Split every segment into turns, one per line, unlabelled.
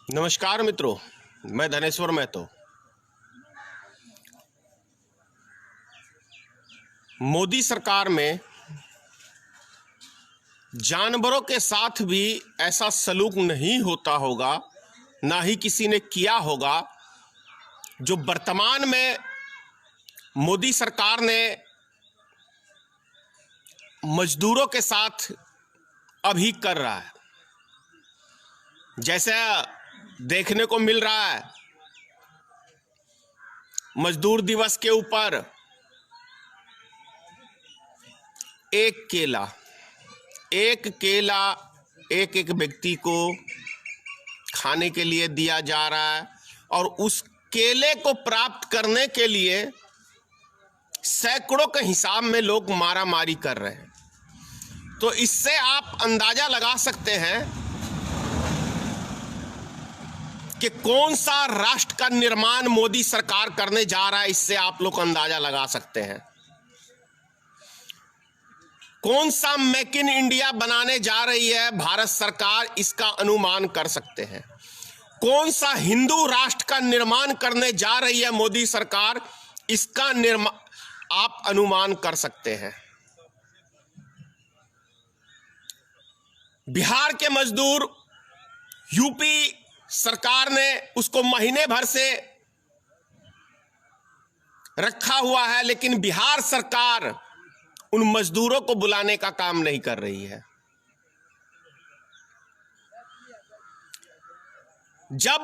नमस्कार मित्रों, मैं धनेश्वर महतो। मोदी सरकार में जानवरों के साथ भी ऐसा सलूक नहीं होता होगा, ना ही किसी ने किया होगा जो वर्तमान में मोदी सरकार ने मजदूरों के साथ अभी कर रहा है। जैसे देखने को मिल रहा है, मजदूर दिवस के ऊपर एक केला एक एक व्यक्ति को खाने के लिए दिया जा रहा है और उस केले को प्राप्त करने के लिए सैकड़ों के हिसाब में लोग मारामारी कर रहे हैं। तो इससे आप अंदाजा लगा सकते हैं कि कौन सा राष्ट्र का निर्माण मोदी सरकार करने जा रहा है। इससे आप लोग अंदाजा लगा सकते हैं कौन सा मेक इन इंडिया बनाने जा रही है भारत सरकार, इसका अनुमान कर सकते हैं। कौन सा हिंदू राष्ट्र का निर्माण करने जा रही है मोदी सरकार, इसका आप अनुमान कर सकते हैं। बिहार के मजदूर, यूपी सरकार ने उसको महीने भर से रखा हुआ है, लेकिन बिहार सरकार उन मजदूरों को बुलाने का काम नहीं कर रही है। जब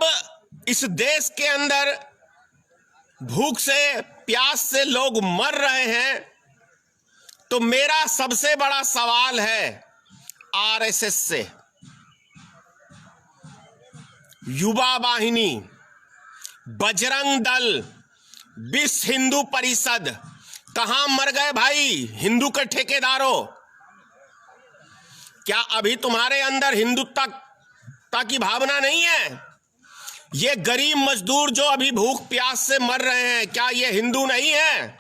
इस देश के अंदर भूख से, प्यास से लोग मर रहे हैं, तो मेरा सबसे बड़ा सवाल है आरएसएस से, युवा वाहिनी, बजरंग दल, विश्व हिंदू परिषद, कहां मर गए भाई हिंदू के ठेकेदारों? क्या अभी तुम्हारे अंदर हिंदुत्वता की भावना नहीं है? ये गरीब मजदूर जो अभी भूख प्यास से मर रहे हैं, क्या ये हिंदू नहीं है?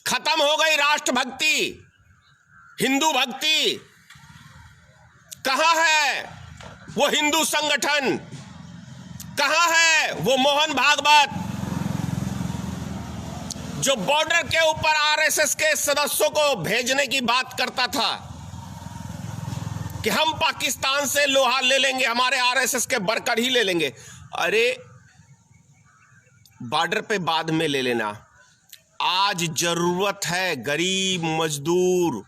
खत्म हो गई राष्ट्रभक्ति, हिंदू भक्ति। कहां है वो हिंदू संगठन? कहां है वो मोहन भागवत जो बॉर्डर के ऊपर आरएसएस के सदस्यों को भेजने की बात करता था कि हम पाकिस्तान से लोहा ले लेंगे, हमारे आरएसएस के वर्कर ही ले लेंगे। अरे बॉर्डर पे बाद में ले लेना, आज जरूरत है गरीब मजदूर।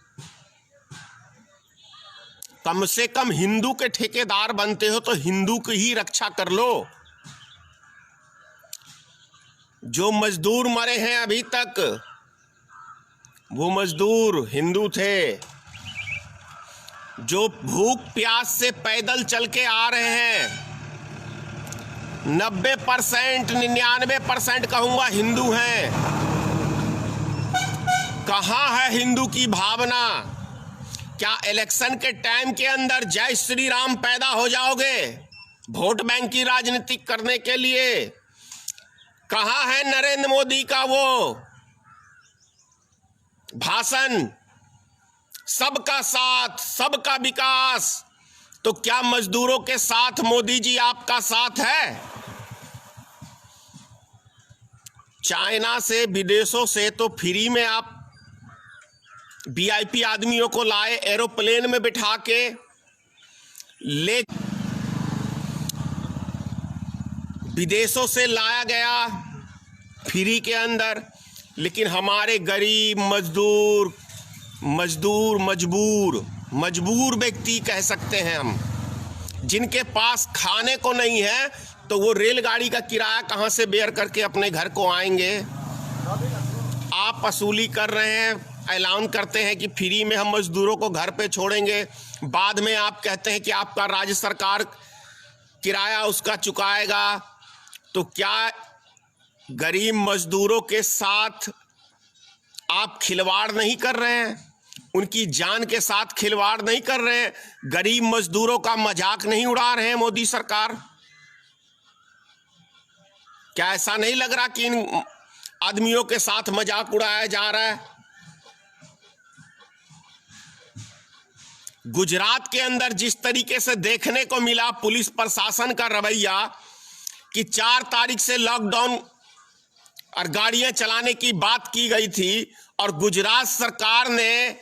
कम से कम हिंदू के ठेकेदार बनते हो तो हिंदू की ही रक्षा कर लो। जो मजदूर मरे हैं अभी तक, वो मजदूर हिंदू थे। जो भूख प्यास से पैदल चल के आ रहे हैं, 90%, 99% कहूंगा हिंदू हैं। कहां है हिंदू की भावना? क्या इलेक्शन के टाइम के अंदर जय श्री राम पैदा हो जाओगे वोट बैंक की राजनीति करने के लिए? कहां है नरेंद्र मोदी का वो भाषण, सबका साथ सबका विकास? तो क्या मजदूरों के साथ मोदी जी आपका साथ है? चाइना से, विदेशों से तो फ्री में आप वीआईपी आदमियों को लाए, एरोप्लेन में बिठा के ले, विदेशों से लाया गया फ्री के अंदर। लेकिन हमारे गरीब मजबूर व्यक्ति कह सकते हैं हम, जिनके पास खाने को नहीं है, तो वो रेलगाड़ी का किराया कहां से बेयर करके अपने घर को आएंगे? आप वसूली कर रहे हैं, ऐलान करते हैं कि फ्री में हम मजदूरों को घर पे छोड़ेंगे, बाद में आप कहते हैं कि आपका राज्य सरकार किराया उसका चुकाएगा। तो क्या गरीब मजदूरों के साथ आप खिलवाड़ नहीं कर रहे हैं? उनकी जान के साथ खिलवाड़ नहीं कर रहे हैं? गरीब मजदूरों का मजाक नहीं उड़ा रहे हैं मोदी सरकार? क्या ऐसा नहीं लग रहा कि इन आदमियों के साथ मजाक उड़ाया जा रहा है? गुजरात के अंदर जिस तरीके से देखने को मिला पुलिस प्रशासन का रवैया कि 4 तारीख से लॉकडाउन और गाड़ियां चलाने की बात की गई थी और गुजरात सरकार ने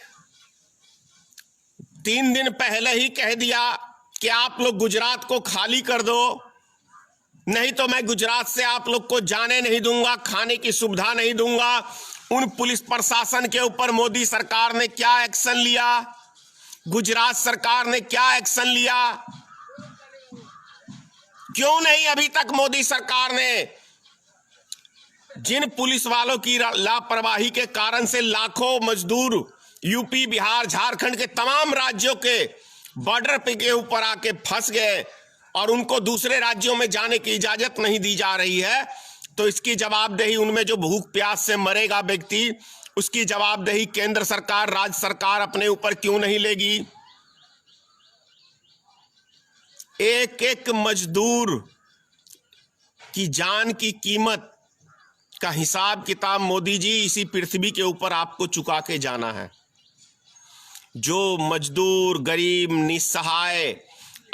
3 दिन पहले ही कह दिया कि आप लोग गुजरात को खाली कर दो, नहीं तो मैं गुजरात से आप लोग को जाने नहीं दूंगा, खाने की सुविधा नहीं दूंगा। उन पुलिस प्रशासन के ऊपर मोदी सरकार ने क्या एक्शन लिया? गुजरात सरकार ने क्या एक्शन लिया? क्यों नहीं अभी तक मोदी सरकार ने जिन पुलिस वालों की लापरवाही के कारण से लाखों मजदूर यूपी, बिहार, झारखंड के तमाम राज्यों के बॉर्डर पे के ऊपर आके फंस गए और उनको दूसरे राज्यों में जाने की इजाजत नहीं दी जा रही है, तो इसकी जवाबदेही उनमें जो भूख प्यास से मरेगा व्यक्ति, उसकी जवाबदेही केंद्र सरकार, राज्य सरकार अपने ऊपर क्यों नहीं लेगी? एक एक मजदूर की जान की कीमत का हिसाब किताब मोदी जी इसी पृथ्वी के ऊपर आपको चुका के जाना है। जो मजदूर, गरीब, निस्सहाय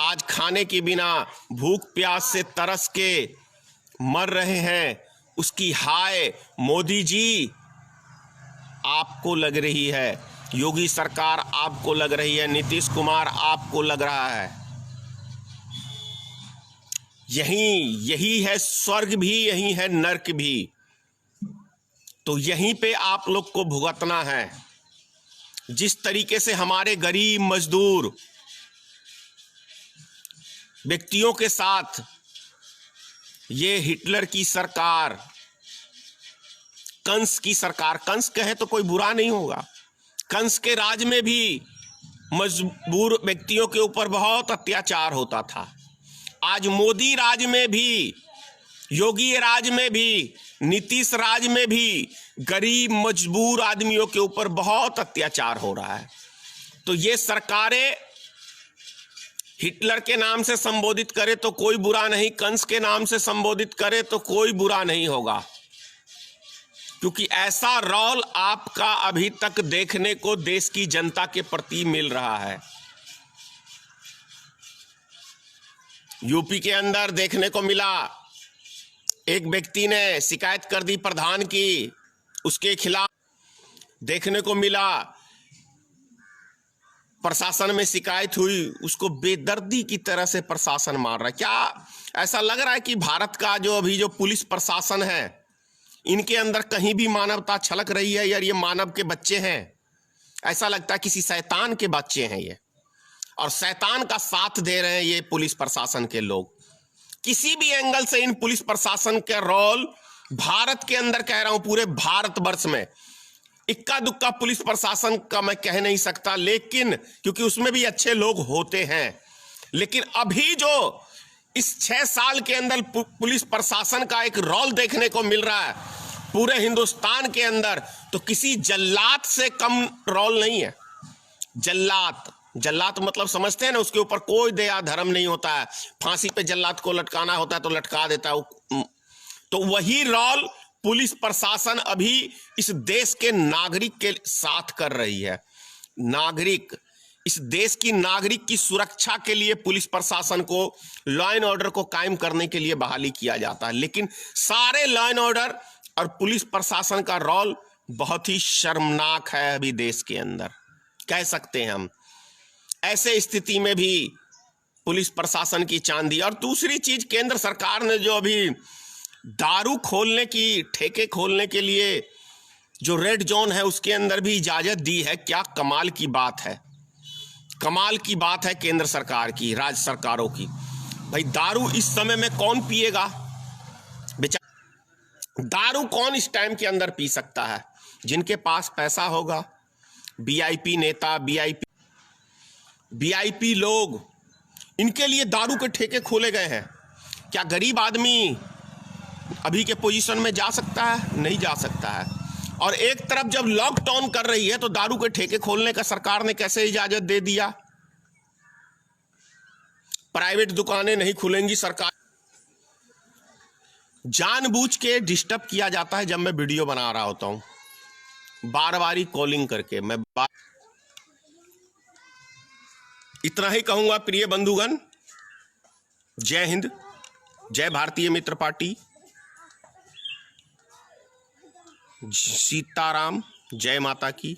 आज खाने के बिना भूख प्यास से तरस के मर रहे हैं, उसकी हाय मोदी जी आपको लग रही है, योगी सरकार आपको लग रही है, नीतीश कुमार आपको लग रहा है। यही है स्वर्ग भी, यही है नर्क भी। तो यहीं पे आप लोग को भुगतना है। जिस तरीके से हमारे गरीब मजदूर व्यक्तियों के साथ ये हिटलर की सरकार, कंस की सरकार, कंस कहे तो कोई बुरा नहीं होगा, कंस के राज में भी मजबूर व्यक्तियों के ऊपर बहुत अत्याचार होता था। आज मोदी राज में भी, योगी राज में भी, नीतीश राज में भी गरीब मजबूर आदमियों के ऊपर बहुत अत्याचार हो रहा है। तो ये सरकारें हिटलर के नाम से संबोधित करे तो कोई बुरा नहीं, कंस के नाम से संबोधित करे तो कोई बुरा नहीं होगा, क्योंकि ऐसा रोल आपका अभी तक देखने को देश की जनता के प्रति मिल रहा है। यूपी के अंदर देखने को मिला, एक व्यक्ति ने शिकायत कर दी प्रधान की, उसके खिलाफ देखने को मिला प्रशासन में शिकायत हुई, उसको बेदर्दी की तरह से प्रशासन मार रहा है। क्या ऐसा लग रहा है कि भारत का जो पुलिस प्रशासन है, इनके अंदर कहीं भी मानवता छलक रही है यार? ये मानव के बच्चे हैं, ऐसा लगता है किसी शैतान के बच्चे हैं ये, और शैतान का साथ दे रहे हैं ये पुलिस प्रशासन के लोग। किसी भी एंगल से इन पुलिस प्रशासन का रोल भारत के अंदर, कह रहा हूं पूरे भारतवर्ष में, इक्का दुक्का पुलिस प्रशासन का मैं कह नहीं सकता, लेकिन क्योंकि उसमें भी अच्छे लोग होते हैं, लेकिन अभी जो इस 6 साल के अंदर पुलिस प्रशासन का एक रोल देखने को मिल रहा है पूरे हिंदुस्तान के अंदर, तो किसी जल्लाद से कम रोल नहीं है। जल्लाद मतलब समझते हैं ना, उसके ऊपर कोई दया धर्म नहीं होता है, फांसी पे जल्लाद को लटकाना होता है तो लटका देता है। तो वही रोल पुलिस प्रशासन अभी इस देश के नागरिक के साथ कर रही है। नागरिक, इस देश की नागरिक की सुरक्षा के लिए पुलिस प्रशासन को, लॉ एंड ऑर्डर को कायम करने के लिए बहाली किया जाता है, लेकिन सारे लॉ एंड ऑर्डर और पुलिस प्रशासन का रोल बहुत ही शर्मनाक है अभी देश के अंदर, कह सकते हैं हम। ऐसे स्थिति में भी पुलिस प्रशासन की चांदी। और दूसरी चीज, केंद्र सरकार ने जो अभी दारू खोलने की, ठेके खोलने के लिए जो रेड जोन है उसके अंदर भी इजाजत दी है। क्या कमाल की बात है, कमाल की बात है केंद्र सरकार की, राज्य सरकारों की। भाई दारू इस समय में कौन पिएगा बेचारा? दारू कौन इस टाइम के अंदर पी सकता है? जिनके पास पैसा होगा, वीआईपी नेता, वीआईपी लोग, इनके लिए दारू के ठेके खोले गए हैं। क्या गरीब आदमी अभी के पोजीशन में जा सकता है? नहीं जा सकता है। और एक तरफ जब लॉकडाउन कर रही है तो दारू के ठेके खोलने का सरकार ने कैसे इजाजत दे दिया? प्राइवेट दुकानें नहीं खुलेंगी, सरकार जानबूझ के डिस्टर्ब किया जाता है। जब मैं वीडियो बना रहा होता हूं बार बारी कॉलिंग करके, मैं इतना ही कहूंगा प्रिय बंधुगण। जय हिंद, जय भारतीय मित्र पार्टी, सीताराम, जय माता की।